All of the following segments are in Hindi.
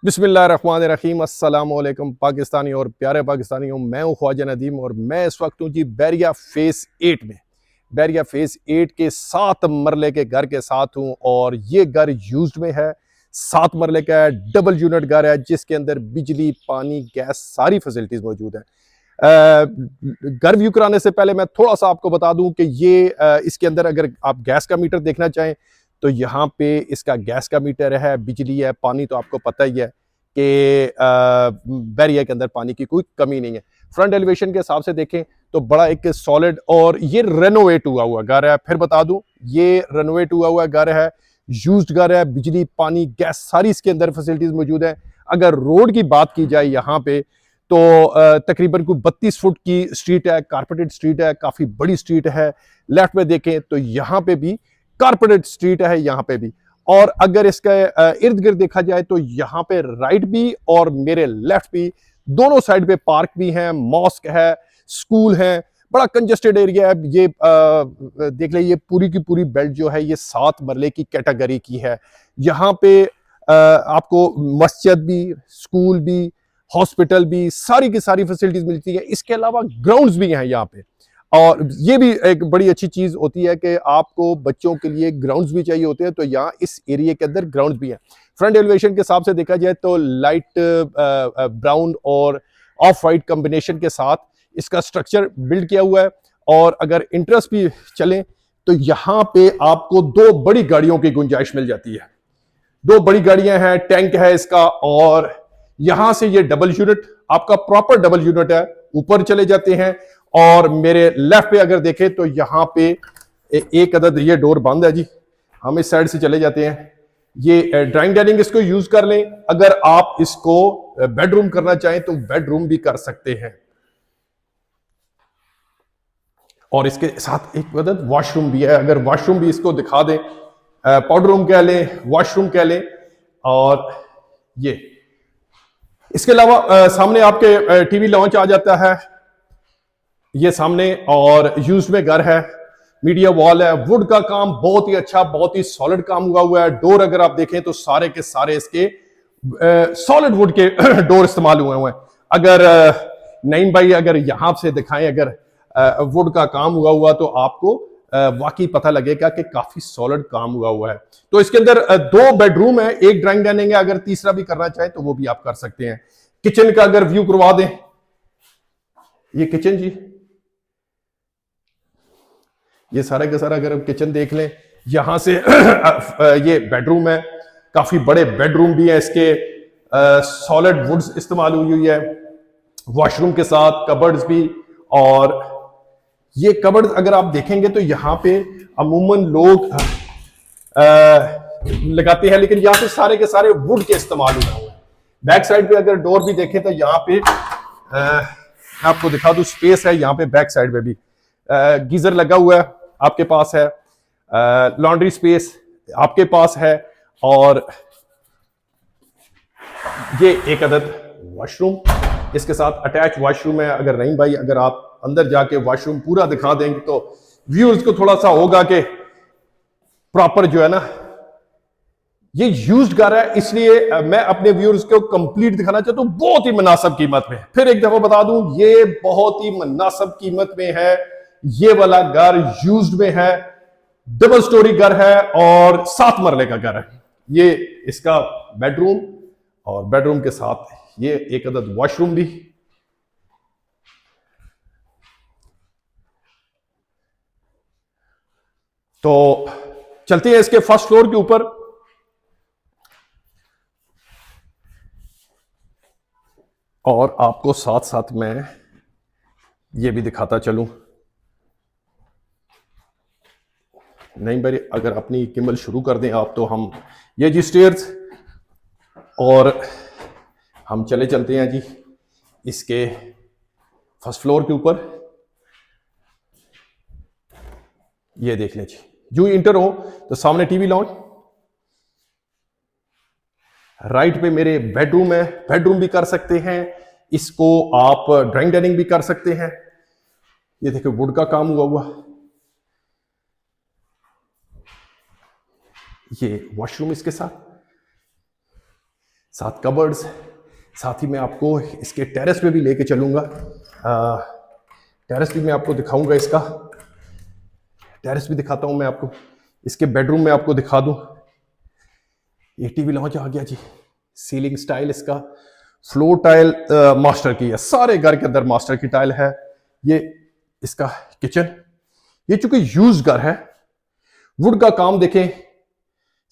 बिस्मिल्लाहिर्रहमानिर्रहीम अस्सलाम वालेकुम पाकिस्तानी और प्यारे पाकिस्तानियों। मैं हूँ ख्वाजा नदीम और मैं इस वक्त हूँ जी बैरिया फेस 8 में। बैरिया फेस 8 के 7 मरले के घर के साथ हूँ और ये घर यूज्ड में है। 7 मरले का है, डबल यूनिट घर है जिसके अंदर बिजली, पानी, गैस सारी फैसिलिटीज मौजूद है। घर व्यू कराने से पहले मैं थोड़ा सा आपको बता दूं कि ये इसके अंदर अगर आप गैस का मीटर देखना चाहें तो यहाँ पे इसका गैस का मीटर है, बिजली है, पानी तो आपको पता ही है कि बैरिया के अंदर पानी की कोई कमी नहीं है। फ्रंट एलिवेशन के हिसाब से देखें तो बड़ा एक सॉलिड और ये रेनोवेट हुआ हुआ घर है। फिर बता दूं ये रेनोवेट हुआ हुआ घर है, यूज्ड घर है, बिजली, पानी, गैस सारी इसके अंदर फैसिलिटीज मौजूद है। अगर रोड की बात की जाए यहाँ पे तो तकरीबन कोई 32 फुट की स्ट्रीट है, कारपेटेड स्ट्रीट है, काफी बड़ी स्ट्रीट है। लेफ्ट में देखें तो यहाँ पे भी कारपेटेड स्ट्रीट है, यहाँ पे भी। और अगर इसका इर्द गिर्द देखा जाए तो यहाँ पे राइट भी और मेरे लेफ्ट भी दोनों साइड पे पार्क भी है, मॉस्क है, स्कूल है, बड़ा कंजेस्टेड एरिया है। ये देख ले, ये पूरी की पूरी बेल्ट जो है ये 7 मरले की कैटेगरी की है। यहाँ पे आपको मस्जिद भी, स्कूल भी, हॉस्पिटल भी, सारी की सारी फैसिलिटीज मिलती है। इसके अलावा ग्राउंड्स भी हैं यहाँ पे। और ये भी एक बड़ी अच्छी चीज होती है कि आपको बच्चों के लिए ग्राउंड्स भी चाहिए होते हैं, तो यहाँ इस एरिया के अंदर ग्राउंड्स भी हैं। फ्रंट एलिवेशन के हिसाब से देखा जाए तो लाइट ब्राउन और ऑफ वाइट कॉम्बिनेशन के साथ इसका स्ट्रक्चर बिल्ड किया हुआ है। और अगर इंटरेस्ट भी चले तो यहाँ पे आपको 2 बड़ी गाड़ियों की गुंजाइश मिल जाती है। 2 बड़ी गाड़ियां हैं, टैंक है इसका। और यहां से ये डबल यूनिट आपका प्रॉपर डबल यूनिट है, ऊपर चले जाते हैं। और मेरे लेफ्ट पे अगर देखें तो यहां पे एक अदद ये डोर बंद है जी, हम इस साइड से चले जाते हैं। ये ड्राइंग डाइनिंग इसको यूज कर लें। अगर आप इसको बेडरूम करना चाहें तो बेडरूम भी कर सकते हैं। और इसके साथ एक अदद वॉशरूम भी है, अगर वॉशरूम भी इसको दिखा दें, पाउडर रूम कह लें, वॉशरूम कह लें। और ये इसके अलावा सामने आपके टीवी लॉन्च आ जाता है ये सामने। और यूज में घर है, मीडिया वॉल है, वुड का काम बहुत ही अच्छा, बहुत ही सॉलिड काम हुआ है। डोर अगर आप देखें तो सारे के सारे इसके सॉलिड वुड के डोर इस्तेमाल हुए हैं। अगर नईम भाई अगर यहां से दिखाएं, अगर वुड का काम हुआ तो आपको वाकई पता लगेगा कि काफी सॉलिड काम हुआ है। तो इसके अंदर 2 बेडरूम है, एक ड्राइंग डाइनिंग है। अगर तीसरा भी करना चाहे तो वो भी आप कर सकते हैं। किचन का अगर व्यू करवा दें, ये किचन जी, ये सारा का सारा अगर किचन देख लें, यहां से ये बेडरूम है, काफी बड़े बेडरूम भी है इसके, सॉलिड वुड्स इस्तेमाल हुई है, वॉशरूम के साथ कबर्ड्स भी। और ये कबर्ड अगर आप देखेंगे तो यहाँ पे अमूमन लोग लगाते हैं, लेकिन यहाँ पे सारे के सारे वुड के इस्तेमाल हुए हैं। बैक साइड पे अगर डोर भी देखें तो यहाँ पे आपको दिखा दूं, स्पेस है यहाँ पे बैक साइड पे भी। गीजर लगा हुआ है आपके पास है, लॉन्ड्री स्पेस आपके पास है। और ये एक अदद वॉशरूम इसके साथ अटैच वॉशरूम है। अगर रहीम भाई अगर आप अंदर जाके वॉशरूम पूरा दिखा देंगे तो व्यूअर्स को थोड़ा सा होगा कि प्रॉपर जो है ना ये यूज्ड घर है, इसलिए मैं अपने व्यूअर्स को कंप्लीट दिखाना चाहता हूं बहुत ही मुनासिब कीमत में। फिर एक दफा बता दूं, ये बहुत ही मुनासिब कीमत में है। ये वाला घर यूज्ड में है, डबल स्टोरी घर है और 7 मरले का घर है। ये इसका बेडरूम और बेडरूम के साथ ये एक अदद वॉशरूम भी। तो चलते हैं इसके फर्स्ट फ्लोर के ऊपर। और आपको साथ साथ में ये भी दिखाता चलूं। नहीं भाई अगर अपनी किमल शुरू कर दें आप तो हम ये जी स्टेयर्स, और हम चले चलते हैं जी इसके फर्स्ट फ्लोर के ऊपर। ये देख लें जी, जो इंटर हो तो सामने टीवी लॉन्च, राइट पे मेरे बेडरूम है, बेडरूम भी कर सकते हैं इसको आप, ड्राइंग डाइनिंग भी कर सकते हैं। ये देखिए वुड का काम हुआ। ये वॉशरूम इसके साथ, साथ कबर्ड्स, साथ ही मैं आपको इसके टेरेस पे भी लेके चलूँगा। टेरेस भी मैं आपको दिखाऊंगा, इसका टेरेस भी दिखाता हूँ मैं आपको। इसके बेडरूम में आपको दिखा दूँ। ये टीवी लॉन्च आ गया जी। सीलिंग स्टाइल इसका फ्लोर टाइल मास्टर की है, सारे घर के अंदर मास्टर की टाइल है। ये इसका किचन, ये चूंकि यूज घर है, वुड का काम देखें,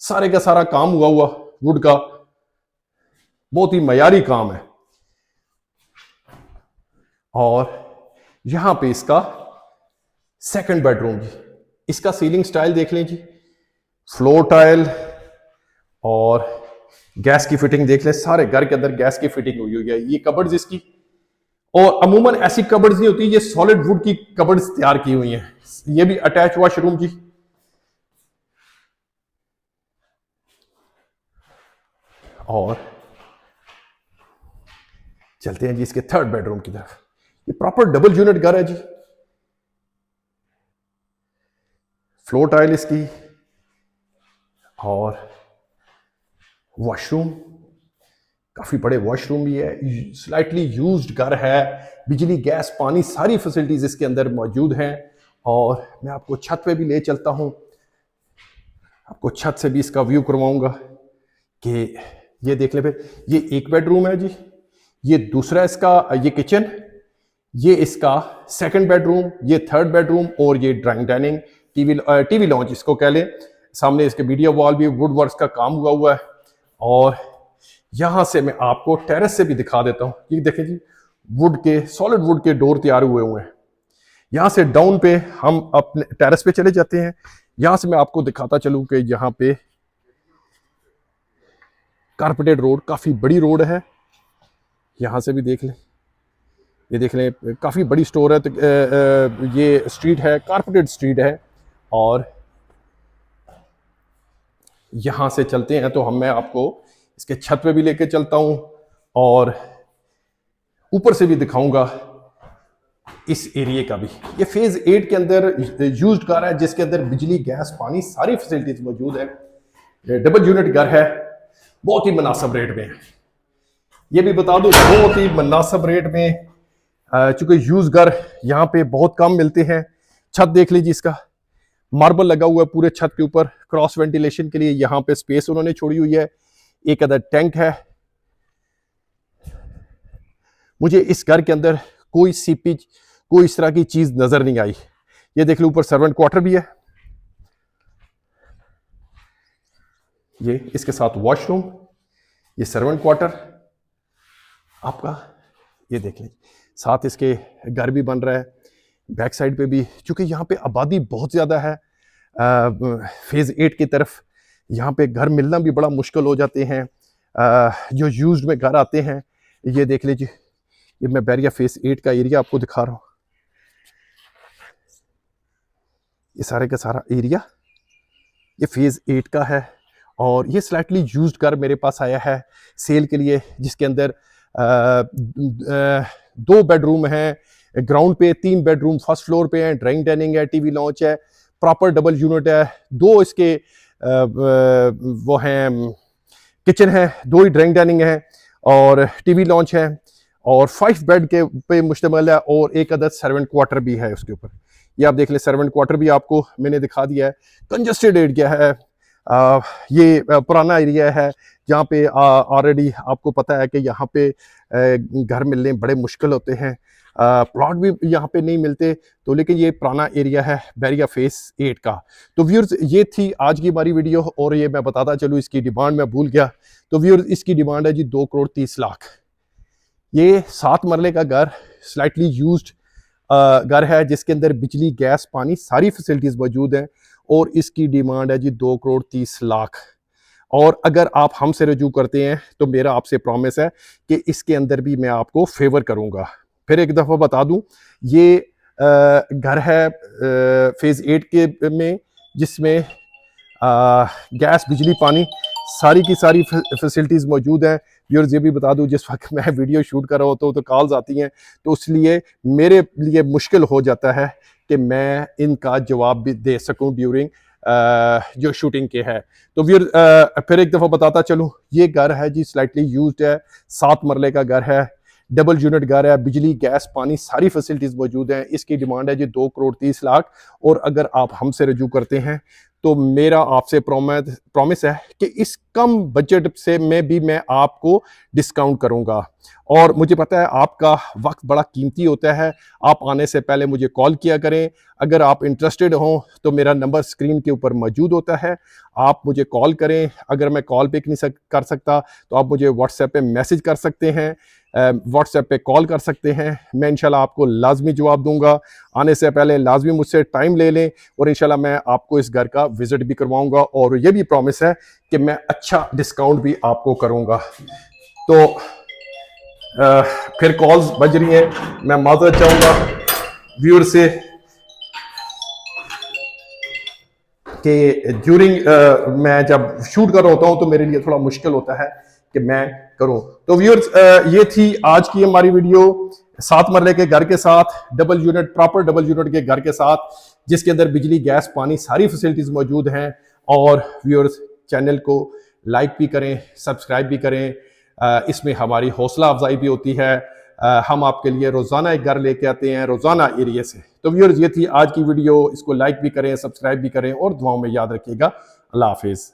सारे का सारा काम हुआ वुड का, बहुत ही मयारी काम है। और यहां पे इसका सेकंड बेडरूम जी, इसका सीलिंग स्टाइल देख लें जी, फ्लोर टाइल और गैस की फिटिंग देख लें, सारे घर के अंदर गैस की फिटिंग हुई है। ये कबर्ड्स इसकी, और अमूमन ऐसी कबर्ड्स नहीं होती, ये सॉलिड वुड की कबर्ड्स तैयार की हुई हैं। ये भी अटैच वॉशरूम जी। और चलते हैं जी इसके थर्ड बेडरूम की तरफ। ये प्रॉपर डबल यूनिट घर है जी। फ्लोर टाइल इसकी और वॉशरूम, काफी बड़े वॉशरूम भी है। स्लाइटली यूज्ड घर है, बिजली गैस पानी सारी फैसिलिटीज इसके अंदर मौजूद हैं। और मैं आपको छत पे भी ले चलता हूं, आपको छत से भी इसका व्यू करवाऊंगा कि ये देख ले। फिर ये एक बेडरूम है जी, ये दूसरा इसका ये किचन, ये इसका सेकंड बेडरूम, ये थर्ड बेडरूम, और ये ड्राइंग डाइनिंग टीवी लॉन्च इसको कह लें। सामने इसके मीडिया वॉल भी वुड वर्क्स का काम हुआ है। और यहां से मैं आपको टेरेस से भी दिखा देता हूं। ये देखें जी, वुड के सॉलिड वुड के डोर तैयार हुए हैं। यहां से डाउन पे हम अपने टेरेस पे चले जाते हैं। यहां से मैं आपको दिखाता चलूं कि यहां पे कारपेटेड रोड, काफी बड़ी रोड है। यहां से भी देख लें, ये देख लें, काफी बड़ी स्टोर है। तो ये स्ट्रीट है, कारपेटेड स्ट्रीट है। और यहां से चलते हैं तो मैं आपको इसके छत पे भी लेके चलता हूं और ऊपर से भी दिखाऊंगा इस एरिया का भी। ये फेज 8 के अंदर यूज्ड घर है, जिसके अंदर बिजली गैस पानी सारी फैसिलिटीज मौजूद है। डबल यूनिट घर है, बहुत ही मुनासिब रेट में है। ये भी बता दूं, बहुत ही मुनासिब रेट में, चूंकि यूज घर यहाँ पे बहुत कम मिलते हैं। छत देख लीजिए, इसका मार्बल लगा हुआ है पूरे छत के ऊपर, क्रॉस वेंटिलेशन के लिए यहाँ पे स्पेस उन्होंने छोड़ी हुई है। एक अदर टैंक है। मुझे इस घर के अंदर कोई सीपेज, कोई इस तरह की चीज नजर नहीं आई। ये देख लो, ऊपर सर्वेंट क्वार्टर भी है, ये इसके साथ वॉशरूम, ये सर्वेंट क्वार्टर आपका, ये देख लीजिए। साथ इसके घर भी बन रहा है बैक साइड पे भी, क्योंकि यहाँ पे आबादी बहुत ज़्यादा है। फेज़ 8 की तरफ यहाँ पे घर मिलना भी बड़ा मुश्किल हो जाते हैं। जो यूज्ड में घर आते हैं, ये देख लीजिए। ये मैं बैरिया फेज़ 8 का एरिया आपको दिखा रहा हूँ। ये सारे का सारा एरिया ये फेज़ 8 का है। और ये स्लाइटली यूज्ड घर मेरे पास आया है सेल के लिए, जिसके अंदर 2 बेडरूम हैं, ग्राउंड पे 3 बेडरूम फर्स्ट फ्लोर पे हैं, ड्राइंग डाइनिंग है, टीवी लॉन्च है, प्रॉपर डबल यूनिट है। 2 इसके वो हैं किचन है, 2 ही ड्राइंग डाइनिंग है और टीवी लॉन्च है, और 5 बेड के पे मुश्तमिल है, और एक अदद सर्वेंट क्वार्टर भी है उसके ऊपर। ये आप देख ले, सर्वेंट क्वार्टर भी आपको मैंने दिखा दिया है। कंजस्टेड एरिया है, ये पुराना एरिया है जहाँ पे ऑलरेडी आपको पता है कि यहाँ पे घर मिलने बड़े मुश्किल होते हैं, प्लॉट भी यहाँ पे नहीं मिलते। तो लेकिन ये पुराना एरिया है बैरिया फेस 8 का। तो व्यूअर्स, ये थी आज की हमारी वीडियो, और ये मैं बताता चलूँ इसकी डिमांड मैं भूल गया। तो व्यूअर्स, इसकी डिमांड है जी 2 करोड़ 30 लाख। ये 7 मरले का घर, स्लाइटली यूज्ड घर है, जिसके अंदर बिजली गैस पानी सारी फैसिलिटीज मौजूद हैं, और इसकी डिमांड है जी 2 करोड़ 30 लाख। और अगर आप हमसे रजू करते हैं तो मेरा आपसे प्रॉमिस है कि इसके अंदर भी मैं आपको फेवर करूंगा। फिर एक दफ़ा बता दूं, ये घर है फेज़ 8 के में, जिसमें गैस बिजली पानी सारी की सारी फैसिलिटीज़ मौजूद हैं। व्यूअर्स, ये भी बता दूं, जिस वक्त मैं वीडियो शूट कर रहा होता हूँ तो कॉल्स आती हैं, तो इसलिए मेरे लिए मुश्किल हो जाता है कि मैं इनका जवाब भी दे सकूं ड्यूरिंग जो शूटिंग के है। तो फिर एक दफ़ा बताता चलूँ, ये घर है जी स्लाइटली यूज्ड है, 7 मरले का घर है, डबल यूनिट घर है, बिजली गैस पानी सारी फैसिलिटीज़ मौजूद हैं। इसकी डिमांड है जी 2,30,00,000 और अगर आप हमसे रजू करते हैं तो मेरा आपसे प्रॉमिस है कि इस कम बजट से मैं आपको डिस्काउंट करूंगा। और मुझे पता है आपका वक्त बड़ा कीमती होता है, आप आने से पहले मुझे कॉल किया करें। अगर आप इंटरेस्टेड हों तो मेरा नंबर स्क्रीन के ऊपर मौजूद होता है, आप मुझे कॉल करें। अगर मैं कॉल पिक नहीं कर सकता तो आप मुझे व्हाट्सएप पे मैसेज कर सकते हैं, व्हाट्सएप पे कॉल कर सकते हैं। मैं इंशाल्लाह आपको लाजमी जवाब दूंगा। आने से पहले लाजमी मुझसे टाइम ले लें और इंशाल्लाह मैं आपको इस घर का विजिट भी करवाऊंगा और ये भी प्रॉमिस है कि मैं अच्छा डिस्काउंट भी आपको करूंगा। तो फिर कॉल्स बज रही हैं, मैं माजरत चाहूंगा व्यूअर से कि ड्यूरिंग मैं जब शूट कर रहा होता हूं तो मेरे लिए थोड़ा मुश्किल होता है कि मैं करूं। तो व्यूअर्स, ये थी आज की हमारी वीडियो 7 मरले के घर के साथ, double unit, proper double unit के घर के साथ, जिसके अंदर बिजली गैस पानी सारी फैसिलिटीज मौजूद हैं। और व्यूअर्स, चैनल को लाइक भी करें, सब्सक्राइब भी करें, इसमें हमारी हौसला अफजाई भी होती है। हम आपके लिए रोजाना एक घर लेके आते हैं, रोजाना एरिया से। तो व्यूअर्स, ये थी आज की वीडियो, इसको लाइक भी करें, सब्सक्राइब भी करें और दुआओं में याद रखिएगा। अल्लाह हाफिज।